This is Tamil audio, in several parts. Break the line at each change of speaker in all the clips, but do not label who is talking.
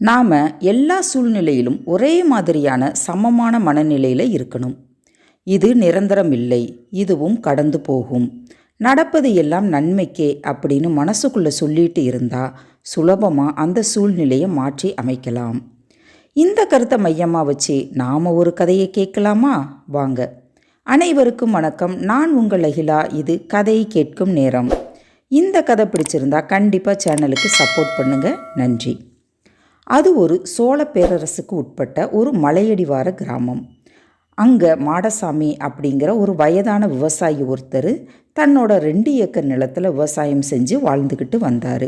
நாம் எல்லா சூழ்நிலையிலும் ஒரே மாதிரியான சமமான மனநிலையில் இருக்கணும். இது நிரந்தரம் இல்லை, இதுவும் கடந்து போகும். நடப்பது எல்லாம் நன்மைக்கே அப்படின்னு மனசுக்குள்ளே சொல்லிட்டு இருந்தால் சுலபமாக அந்த சூழ்நிலையை மாற்றி அமைக்கலாம். இந்த கருத்தை மையமாக வச்சு நாம் ஒரு கதையை கேட்கலாமா? வாங்க. அனைவருக்கும் வணக்கம். நான் உங்கள் அகிலா. இது கதை கேட்கும் நேரம். இந்த கதை பிடிச்சிருந்தா கண்டிப்பாக சேனலுக்கு சப்போர்ட் பண்ணுங்கள். நன்றி. அது ஒரு சோழ பேரரசுக்கு உட்பட்ட ஒரு மலையடிவார கிராமம். அங்கே மாடசாமி அப்படிங்கிற ஒரு வயதான விவசாயி ஒருத்தர் தன்னோட 2 ஏக்கர் நிலத்தில் விவசாயம் செஞ்சு வாழ்ந்துக்கிட்டு வந்தார்.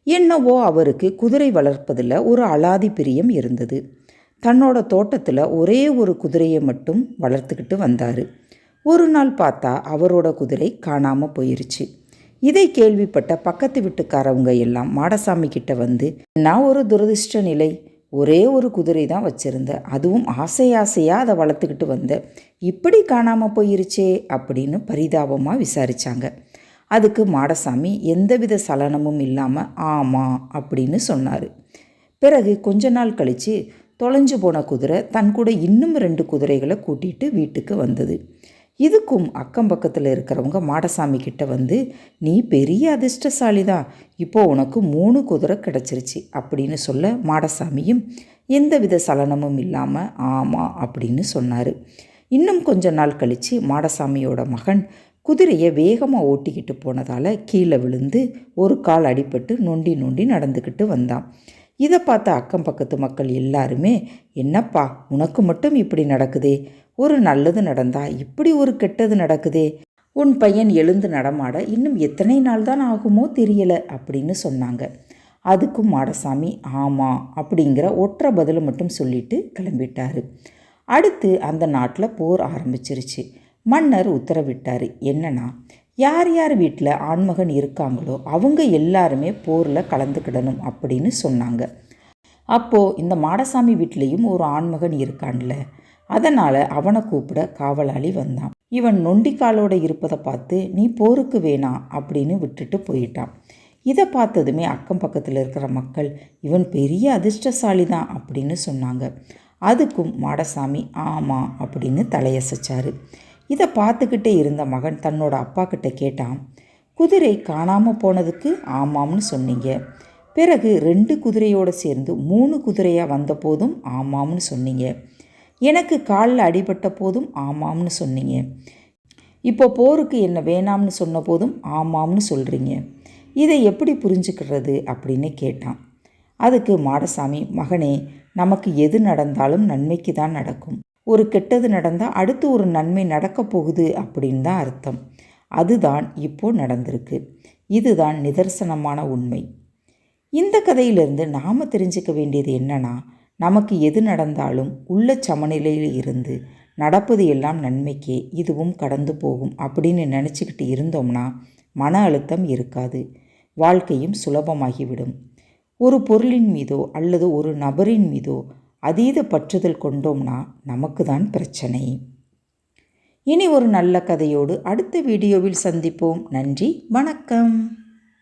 என்னவோ அவருக்கு குதிரை வளர்ப்பதில் ஒரு அலாதி பிரியம் இருந்தது. தன்னோட தோட்டத்தில் ஒரே ஒரு குதிரையை மட்டும் வளர்த்துக்கிட்டு வந்தார். ஒரு நாள் பார்த்தா அவரோட குதிரை காணாமல் போயிருச்சு. இதை கேள்விப்பட்ட பக்கத்து வீட்டுக்காரவங்க எல்லாம் மாடசாமி கிட்ட வந்து, நான் ஒரு துரதிர்ஷ்ட நிலை, ஒரே ஒரு குதிரை தான் வச்சுருந்தேன், அதுவும் ஆசையாக அதை வளர்த்துக்கிட்டு வந்தேன், இப்படி காணாமல் போயிருச்சே அப்படின்னு பரிதாபமாக விசாரித்தாங்க. அதுக்கு மாடசாமி எந்தவித சலனமும் இல்லாமல் ஆமாம் அப்படின்னு சொன்னார். பிறகு கொஞ்ச நாள் கழித்து தொலைஞ்சு போன குதிரை தன் கூட இன்னும் 2 குதிரைகளை கூட்டிகிட்டு வீட்டுக்கு வந்தது. இதுக்கும் அக்கம் பக்கத்தில் இருக்கிறவங்க மாடசாமி கிட்ட வந்து, நீ பெரிய அதிர்ஷ்டசாலி தான், இப்போது உனக்கு 3 குதிரை கிடச்சிருச்சு அப்படின்னு சொல்ல மாடசாமியும் எந்தவித சலனமும் இல்லாமல் ஆமாம் அப்படின்னு சொன்னார். இன்னும் கொஞ்ச நாள் கழித்து மாடசாமியோட மகன் குதிரையை வேகமாக ஓட்டிக்கிட்டு போனதால் கீழே விழுந்து ஒரு கால் அடிபட்டு நொண்டி நொண்டி நடந்துக்கிட்டு வந்தான். இதை பார்த்த அக்கம் பக்கத்து மக்கள் எல்லாருமே, என்னப்பா உனக்கு மட்டும் இப்படி நடக்குதே, ஒரு நல்லது நடந்தா இப்படி ஒரு கெட்டது நடக்குதே, உன் பையன் எழுந்து நடமாட இன்னும் எத்தனை நாள் தான் ஆகுமோ தெரியலை அப்படின்னு சொன்னாங்க. அதுக்கும் மாடசாமி ஆமாம் அப்படிங்கிற ஒற்றை பதிலை மட்டும் சொல்லிட்டு கிளம்பிட்டார். அடுத்து அந்த நாட்டில் போர் ஆரம்பிச்சிருச்சு. மன்னர் உத்தரவிட்டார். என்னன்னா, யார் யார் வீட்டில் ஆண்மகன் இருக்காங்களோ அவங்க எல்லாருமே போரில் கலந்துக்கிடணும் அப்படின்னு சொன்னாங்க. அப்போது இந்த மாடசாமி வீட்லேயும் ஒரு ஆண்மகன் இருக்கான்ல, அதனால் அவனை கூப்பிட காவலாளி வந்தான். இவன் நொண்டிக்காலோடு இருப்பதை பார்த்து, நீ போருக்கு வேணாம் அப்படின்னு விட்டுட்டு போயிட்டான். இதை பார்த்ததுமே அக்கம் பக்கத்தில் இருக்கிற மக்கள், இவன் பெரிய அதிர்ஷ்டசாலி தான் அப்படின்னு சொன்னாங்க. அதுக்கும் மாடசாமி ஆமாம் அப்படின்னு தலையசைச்சார். இதை பார்த்துக்கிட்டே இருந்த மகன் தன்னோட அப்பா கிட்ட கேட்டான், குதிரை காணாமல் போனதுக்கு ஆமாம்னு சொன்னீங்க, பிறகு 2 குதிரையோடு சேர்ந்து 3 குதிரையாக வந்த போதும் ஆமாம்னு சொன்னீங்க, எனக்கு காலில் அடிபட்ட போதும் ஆமாம்னு சொன்னீங்க, இப்போ போருக்கு என்ன வேணாம்னு சொன்ன போதும் ஆமாம்னு சொல்கிறீங்க, இதை எப்படி புரிஞ்சுக்கிறது அப்படின்னு கேட்டான். அதுக்கு மாடசாமி, மகனே, நமக்கு எது நடந்தாலும் நன்மைக்கு தான் நடக்கும். ஒரு கெட்டது நடந்தால் அடுத்து ஒரு நன்மை நடக்க போகுது அப்படின்னு தான் அர்த்தம். அதுதான் இப்போ நடந்திருக்கு. இதுதான் நிதர்சனமான உண்மை. இந்த கதையிலிருந்து நாம் தெரிஞ்சுக்க வேண்டியது என்னன்னா, நமக்கு எது நடந்தாலும் உள்ள சமநிலையில் இருந்து நடப்பது எல்லாம் நன்மைக்கே, இதுவும் கடந்து போகும் அப்படின்னு நினச்சிக்கிட்டு இருந்தோம்னா மன அழுத்தம் இருக்காது, வாழ்க்கையும் சுலபமாகிவிடும். ஒரு பொருளின் மீதோ அல்லது ஒரு நபரின் மீதோ அதீத பற்றுதல் கொண்டோம்னா நமக்கு தான் பிரச்சனை. இனி ஒரு நல்ல கதையோடு அடுத்த வீடியோவில் சந்திப்போம். நன்றி, வணக்கம்.